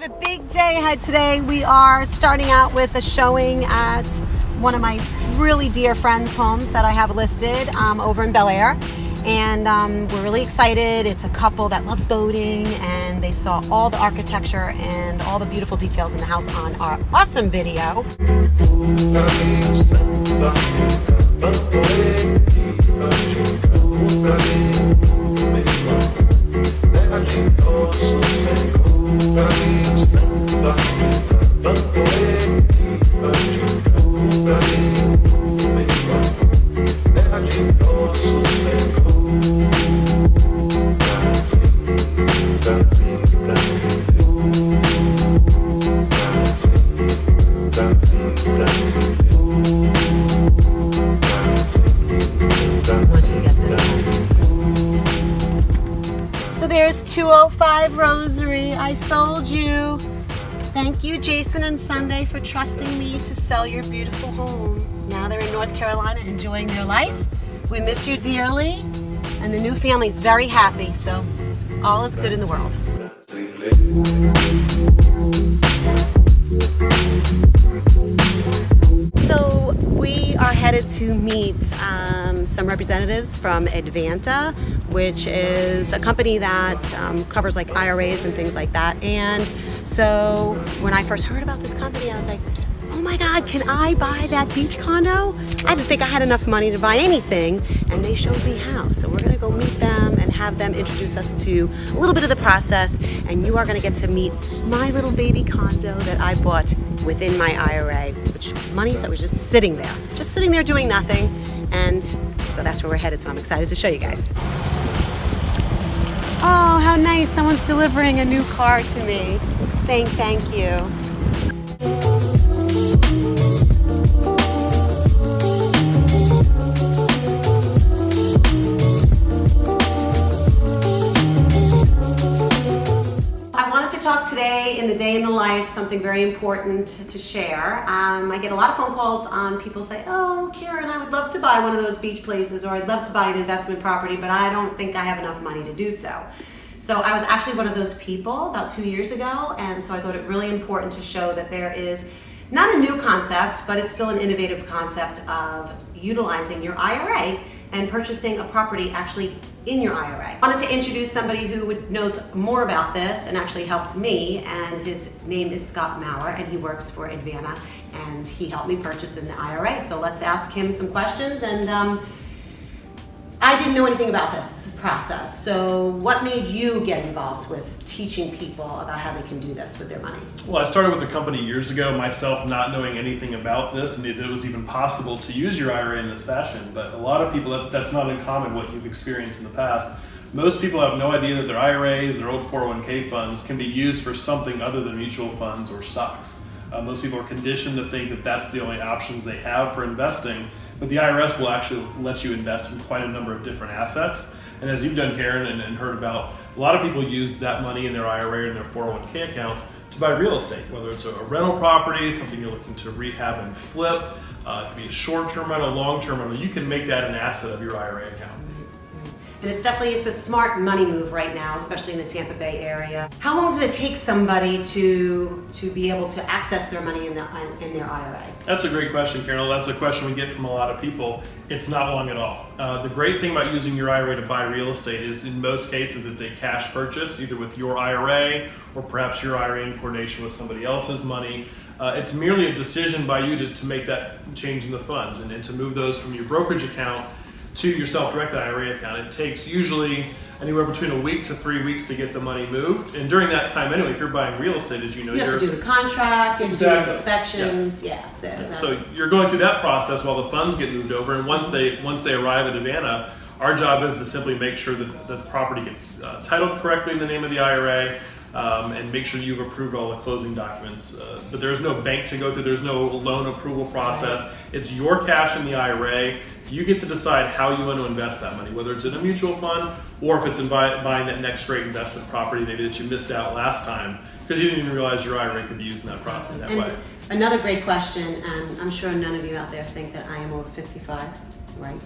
have a big day ahead today. We are starting out with a showing at one of my really dear friends' homes that I have listed over in Bel Air. And we're really excited. It's a couple that loves boating, and they saw all the architecture and all the beautiful details in the house on our awesome video. So there's 205 Rosary. I sold you. Thank you, Jason and Sunday, for trusting me to sell your beautiful home. Now they're in North Carolina enjoying their life. We miss you dearly, and the new family's very happy, so all is good in the world. So we are headed to meet some representatives from Advanta, which is a company that covers like IRAs and things like that. And so when I first heard about this company, I was like, oh my God, can I buy that beach condo? I didn't think I had enough money to buy anything, and they showed me how. So we're gonna go meet them and have them introduce us to a little bit of the process, and you are gonna get to meet my little baby condo that I bought within my IRA, which monies that was just sitting there doing nothing. And so that's where we're headed, so I'm excited to show you guys. Oh, how nice, someone's delivering a new car to me, saying thank you. Talk today in the day in the life, something very important to share. I get a lot of phone calls on people say, oh, Kerryn, I would love to buy one of those beach places, or I'd love to buy an investment property, but I don't think I have enough money to do so. So I was actually one of those people about 2 years ago, and so I thought it really important to show that there is not a new concept, but it's still an innovative concept of utilizing your IRA and purchasing a property actually in your IRA. I wanted to introduce somebody who knows more about this and actually helped me, and his name is Scott Maurer, and he works for Advanta, and he helped me purchase an IRA. So let's ask him some questions. And I didn't know anything about this process. So what made you get involved with teaching people about how they can do this with their money? Well, I started with the company years ago, myself not knowing anything about this and if it was even possible to use your IRA in this fashion. But a lot of people, that's not uncommon what you've experienced in the past. Most people have no idea that their IRAs, their old 401k funds can be used for something other than mutual funds or stocks. Most people are conditioned to think that that's the only options they have for investing. But the IRS will actually let you invest in quite a number of different assets. And as you've done, Kerryn, and heard about, a lot of people use that money in their IRA and their 401k account to buy real estate, whether it's a rental property, something you're looking to rehab and flip. It could be a short-term rental, long-term rental. You can make that an asset of your IRA account. And it's a smart money move right now, especially in the Tampa Bay area. How long does it take somebody to be able to access their money in their IRA? That's a great question, Carol. That's a question we get from a lot of people. It's not long at all. The great thing about using your IRA to buy real estate is in most cases it's a cash purchase, either with your IRA or perhaps your IRA in coordination with somebody else's money. It's merely a decision by you to make that change in the funds and to move those from your brokerage account to your self-directed IRA account. It takes usually anywhere between a week to 3 weeks to get the money moved. And during that time anyway, if you're buying real estate, as you know, you have to do the contract, you have to do the inspections. Yes. So you're going through that process while the funds get moved over. And once they arrive at Advanta, our job is to simply make sure that the property gets titled correctly in the name of the IRA, and make sure you've approved all the closing documents. But there's no bank to go through, there's no loan approval process. It's your cash in the IRA. You get to decide how you want to invest that money, whether it's in a mutual fund or if it's in buying that next great investment property maybe that you missed out last time because you didn't even realize your IRA could be used in that property that way. Another great question, and I'm sure none of you out there think that I am over 55, right?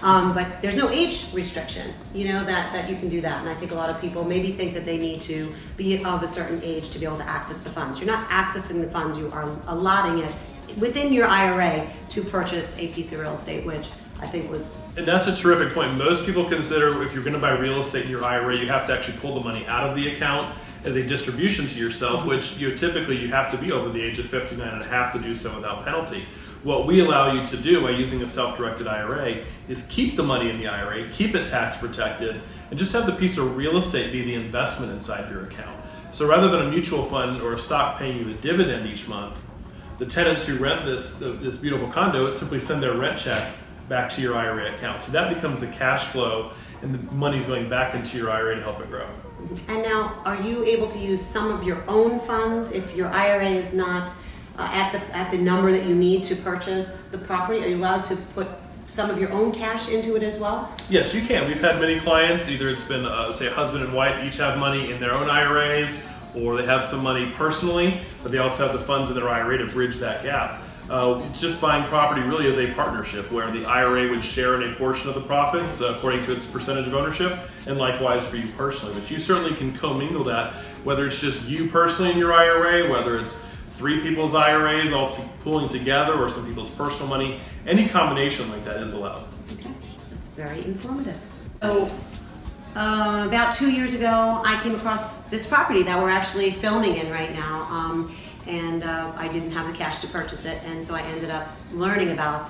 But there's no age restriction, that you can do that. And I think a lot of people maybe think that they need to be of a certain age to be able to access the funds. You're not accessing the funds, you are allotting it within your IRA to purchase a piece of real estate, which I think was... And that's a terrific point. Most people consider if you're going to buy real estate in your IRA, you have to actually pull the money out of the account as a distribution to yourself, which typically you have to be over the age of 59 and a half to do so without penalty. What we allow you to do by using a self-directed IRA is keep the money in the IRA, keep it tax protected, and just have the piece of real estate be the investment inside your account. So rather than a mutual fund or a stock paying you a dividend each month, the tenants who rent this beautiful condo simply send their rent check back to your IRA account. So that becomes the cash flow, and the money's going back into your IRA to help it grow. And now, are you able to use some of your own funds if your IRA is not at the number that you need to purchase the property? Are you allowed to put some of your own cash into it as well? Yes, you can. We've had many clients, either it's been, say, a husband and wife each have money in their own IRAs, or they have some money personally, but they also have the funds in their IRA to bridge that gap. It's just buying property really as a partnership where the IRA would share in a portion of the profits according to its percentage of ownership, and likewise for you personally. But you certainly can commingle that, whether it's just you personally in your IRA, whether it's 3 people's IRAs all pooling together, or some people's personal money. Any combination like that is allowed. Okay, that's very informative. So, about 2 years ago, I came across this property that we're actually filming in right now. And I didn't have the cash to purchase it, and so I ended up learning about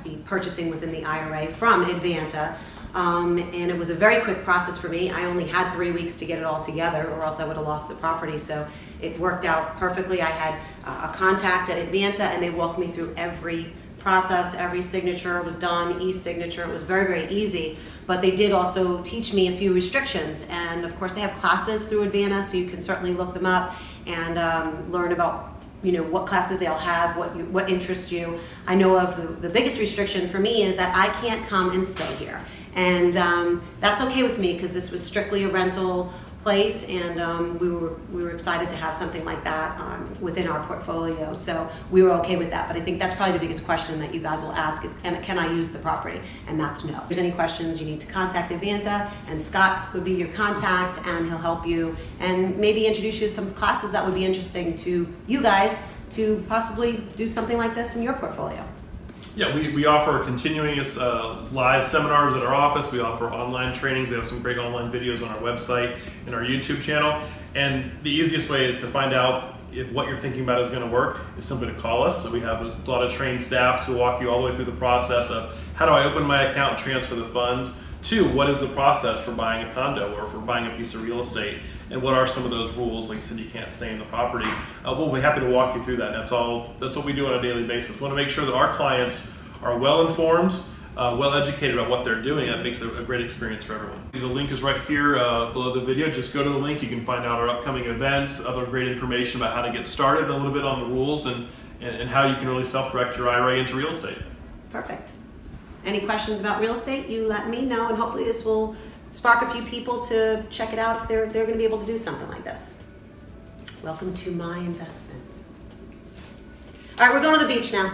the purchasing within the IRA from Advanta, and it was a very quick process for me. I only had 3 weeks to get it all together, or else I would have lost the property, so it worked out perfectly. I had a contact at Advanta, and they walked me through every process, every signature was done, e-signature. It was very, very easy, but they did also teach me a few restrictions, and of course they have classes through Advanta, so you can certainly look them up and learn about what classes they'll have, what interests you. I know of the biggest restriction for me is that I can't come and stay here, and that's okay with me because this was strictly a rental place, and we were excited to have something like that within our portfolio, so we were okay with that. But I think that's probably the biggest question that you guys will ask is, can I use the property? And that's no. If there's any questions, you need to contact Advanta, and Scott would be your contact, and he'll help you and maybe introduce you to some classes that would be interesting to you guys to possibly do something like this in your portfolio. Yeah, we offer continuing live seminars at our office. We offer online trainings. We have some great online videos on our website and our YouTube channel. And the easiest way to find out if what you're thinking about is going to work is simply to call us. So we have a lot of trained staff to walk you all the way through the process of how do I open my account and transfer the funds, to what is the process for buying a condo or for buying a piece of real estate, and what are some of those rules. Like you said, you can't stay in the property. We'll be happy to walk you through that. That's what we do on a daily basis. We want to make sure that our clients are well informed, well educated about what they're doing. That makes a great experience for everyone. The link is right here below the video. Just go to the link. You can find out our upcoming events, other great information about how to get started, a little bit on the rules, and how you can really self-direct your IRA into real estate. Perfect. Any questions about real estate, you let me know, and hopefully this will spark a few people to check it out if they're going to be able to do something like this. Welcome to my investment. All right, we're going to the beach now.